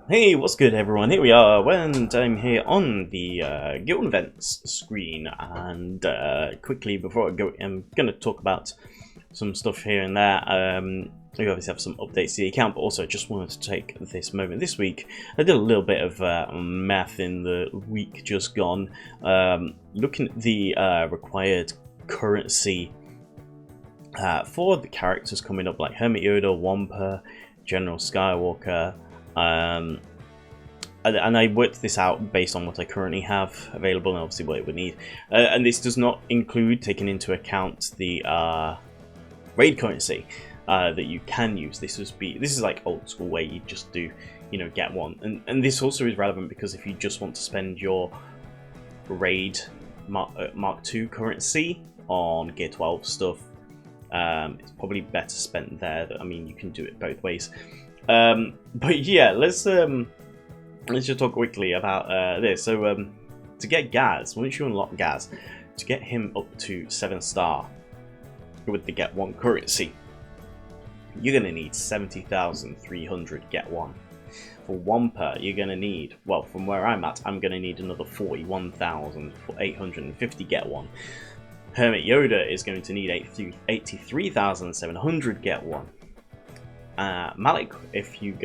Hey, what's good everyone? Here we are, and I'm here on the Guild Events screen, and quickly before I go, I'm going to talk about some stuff here and there. We obviously have some updates to the account, but also just wanted to take this moment this week. I did a little bit of math in the week just gone, looking at the required currency for the characters coming up, like Hermit Yoda, Wampa, General Skywalker. And I worked this out based on what I currently have available and obviously what it would need. And this does not include taking into account the raid currency that you can use. This is like old school where you just do, get one. And this also is relevant because if you just want to spend your raid Mark II currency on Gear 12 stuff, it's probably better spent there. I mean, you can do it both ways. But yeah, let's just talk quickly about this. So to get Gaz, once you unlock Gaz, to get him up to 7-star with the Get 1 currency, you're going to need 70,300 Get 1. For Wampa, you're going to need, well, from where I'm at, I'm going to need another 41,850 Get 1. Hermit Yoda is going to need 83,700 Get 1. Malik, if you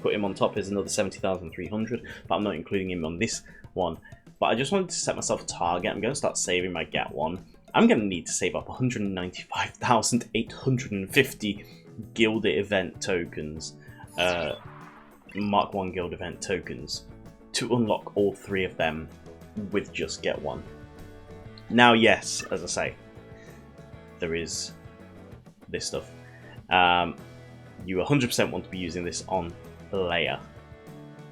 put him on top, is another 70,300, but I'm not including him on this one. But I just wanted to set myself a target. I'm going to start saving my Get 1. I'm going to need to save up 195,850 Guild Event tokens, Mark 1 Guild Event tokens, to unlock all 3 of them with just Get 1. Now, yes, as I say, there is this stuff. You 100% want to be using this on Leia,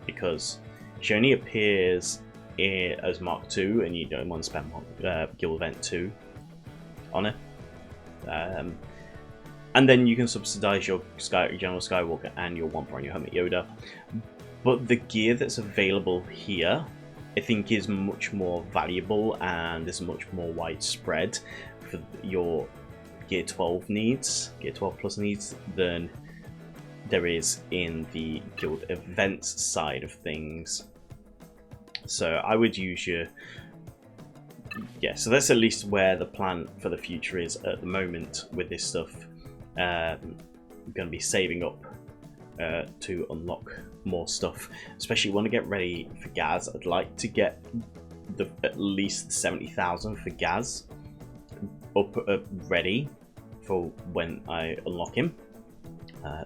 because she only appears as Mark II, and you don't want to spend Guild Event 2 on her. And then you can subsidize your General Skywalker and your Wampa and your Hermit Yoda. But the gear that's available here, I think, is much more valuable and is much more widespread for your Gear 12 needs, Gear 12 plus needs, than there is in the Guild Events side of things. So I would use your... Yeah, so that's at least where the plan for the future is at the moment with this stuff. I'm going to be saving up to unlock more stuff, especially when I get ready for Gaz. I'd like to get at least 70,000 for Gaz up ready for when I unlock him.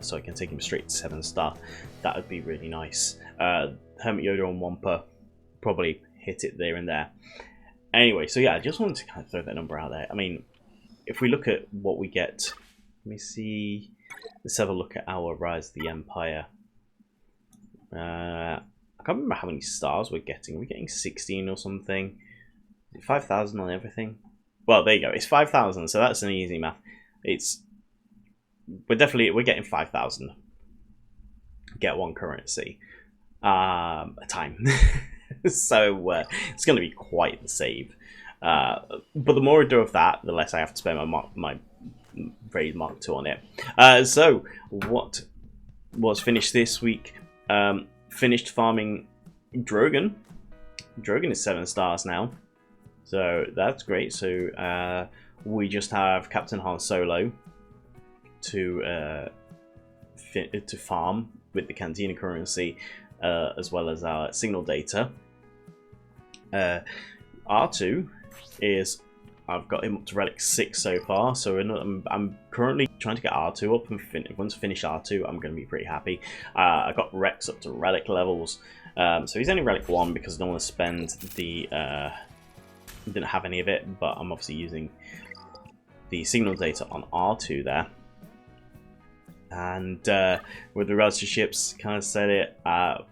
So I can take him straight to 7-star. That would be really nice. Hermit Yoda and Wampa probably hit it there and there. Anyway, so yeah, I just wanted to kind of throw that number out there. I mean, if we look at what we get, let me see. Let's have a look at our Rise of the Empire. I can't remember how many stars we're getting. We're getting 16 or something. 5,000 on everything. Well, there you go. It's 5,000, so that's an easy math. We're getting 5,000 Get 1 currency a time. So it's going to be quite the save. But the more I do of that, the less I have to spend my raid Mark II on it. So what was finished this week? Finished farming Drogon. Drogon is 7 stars now, so that's great. So we just have Captain Han Solo to farm with the Cantina currency, as well as our signal data. R2 is, I've got him up to Relic 6 so far, so I'm currently trying to get R2 up, and once I finish R2 I'm going to be pretty happy. I got Rex up to Relic levels, so he's only Relic 1 because I don't want to spend the didn't have any of it, but I'm obviously using the signal data on R2 there. And with regards to ships, kind of said it,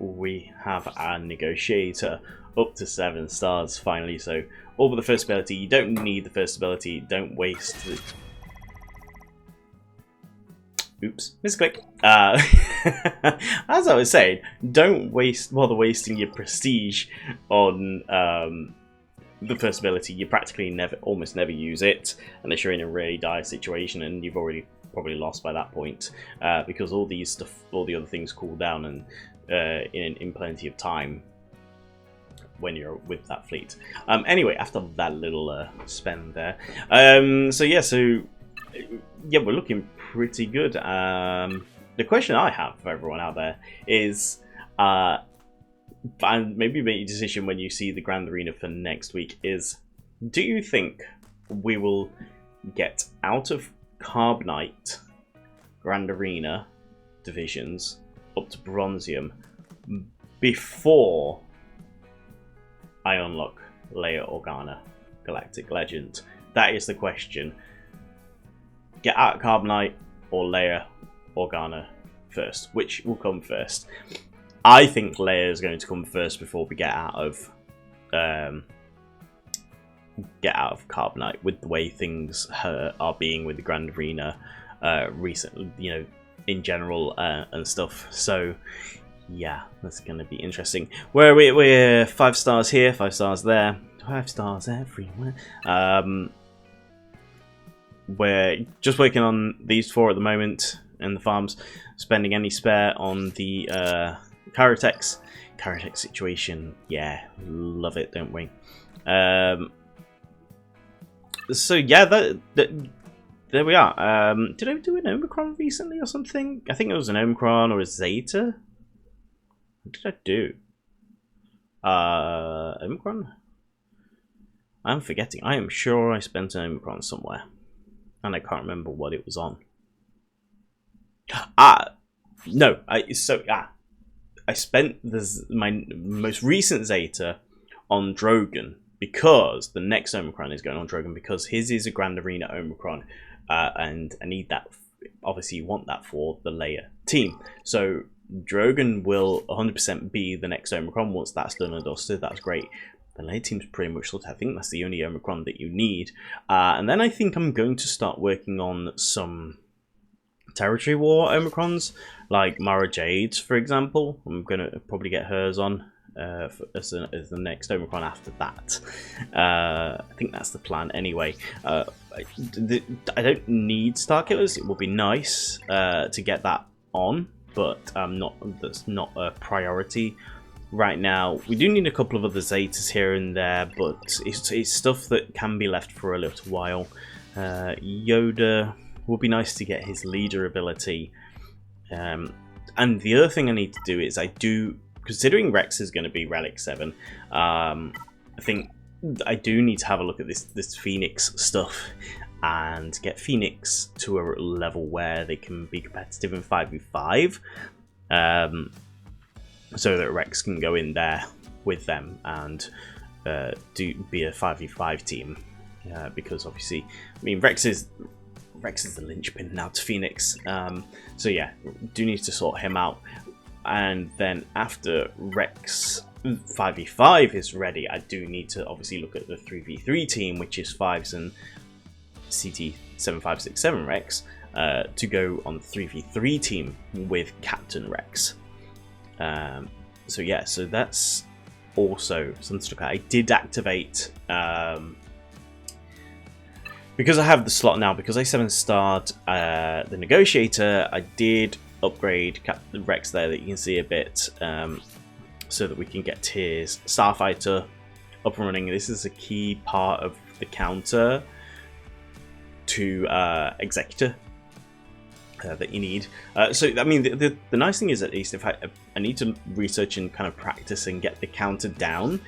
we have our Negotiator up to 7 stars finally. So all but the first ability. You don't need the first ability. Don't waste the... Oops, misclick. As I was saying, don't bother wasting your prestige on the first ability, you practically almost never use it unless you're in a really dire situation, and you've already probably lost by that point, because all the other things cool down and in plenty of time when you're with that fleet. Anyway, after that little spend there, so yeah, we're looking pretty good. The question I have for everyone out there is, and maybe make a decision when you see the Grand Arena for next week, is do you think we will get out of Carbonite Grand Arena divisions up to Bronzium before I unlock Leia Organa Galactic Legend? That is the question. Get out of Carbonite or Leia Organa first? Which will come first? I think Leia is going to come first before we get out of Carbonite, with the way things are being with the Grand Arena recently, in general and stuff. So yeah, that's going to be interesting. We're 5 stars here, 5 stars there, 5 stars everywhere. We're just working on these 4 at the moment in the farms, spending any spare on the Karatex situation. Yeah, love it, don't we? So yeah, there we are. Did I do an Omicron recently or something? I think it was an Omicron or a Zeta. What did I do? Omicron? I'm forgetting. I am sure I spent an Omicron somewhere, and I can't remember what it was on. No. I spent my most recent Zeta on Drogon, because the next Omicron is going on Drogon, because his is a Grand Arena Omicron, and I need that. Obviously, you want that for the Leia team. So Drogon will 100% be the next Omicron. Once that's done and dusted, that's great. The Leia team's pretty much sorted. I think that's the only Omicron that you need. And then I think I'm going to start working on some Territory War Omicrons, like Mara Jade, for example. I'm going to probably get hers on as the next Omicron after that. I think that's the plan anyway. I don't need Starkillers. It would be nice to get that on, but that's not a priority right now. We do need a couple of other Zetas here and there, but it's stuff that can be left for a little while. Yoda would be nice to get his leader ability. And the other thing I need to do is considering Rex is going to be Relic 7, I think I do need to have a look at this Phoenix stuff and get Phoenix to a level where they can be competitive in 5v5, so that Rex can go in there with them and be a 5v5 team, because obviously, I mean, Rex is the linchpin now to Phoenix. So yeah, do need to sort him out. And then after Rex 5v5 is ready, I do need to obviously look at the 3v3 team, which is 5s and CT7567 Rex, to go on the 3v3 team with Captain Rex. So yeah, so that's also something to look at. I did activate, because I have the slot now, because I 7-starred the Negotiator, I did upgrade Captain Rex there, that you can see a bit, so that we can get his Starfighter up and running. This is a key part of the counter to Executor that you need. So I mean, the nice thing is, at least if I need to research and kind of practice and get the counter down,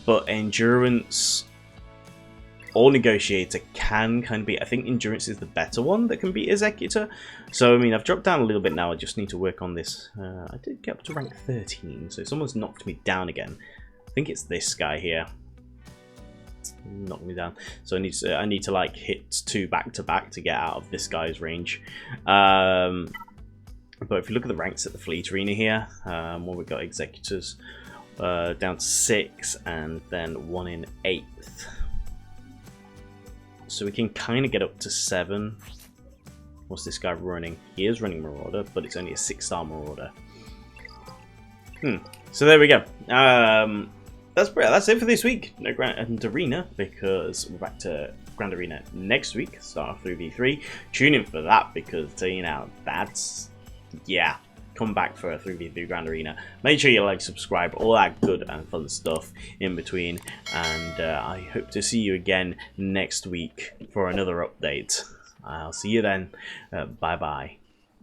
but Endurance or Negotiator can kind of be, I think Endurance is the better one that can be Executor. So I mean, I've dropped down a little bit now. I just need to work on this. I did get up to rank 13, so someone's knocked me down again. I think it's this guy here. Knocked me down. So I need to like hit 2 back to back to get out of this guy's range. But if you look at the ranks at the Fleet Arena here, well, we've got Executors down to 6, and then 1 in 8th. So we can kind of get up to 7. What's this guy running? He is running Marauder, but it's only a 6-star Marauder. So there we go. that's it for this week. No Grand Arena, because we're back to Grand Arena next week. Start 3v3. Tune in for that, because that's come back for a 3v3 Grand Arena. Make sure you like, subscribe, all that good and fun stuff in between, and I hope to see you again next week for another update. I'll see you then. Bye bye.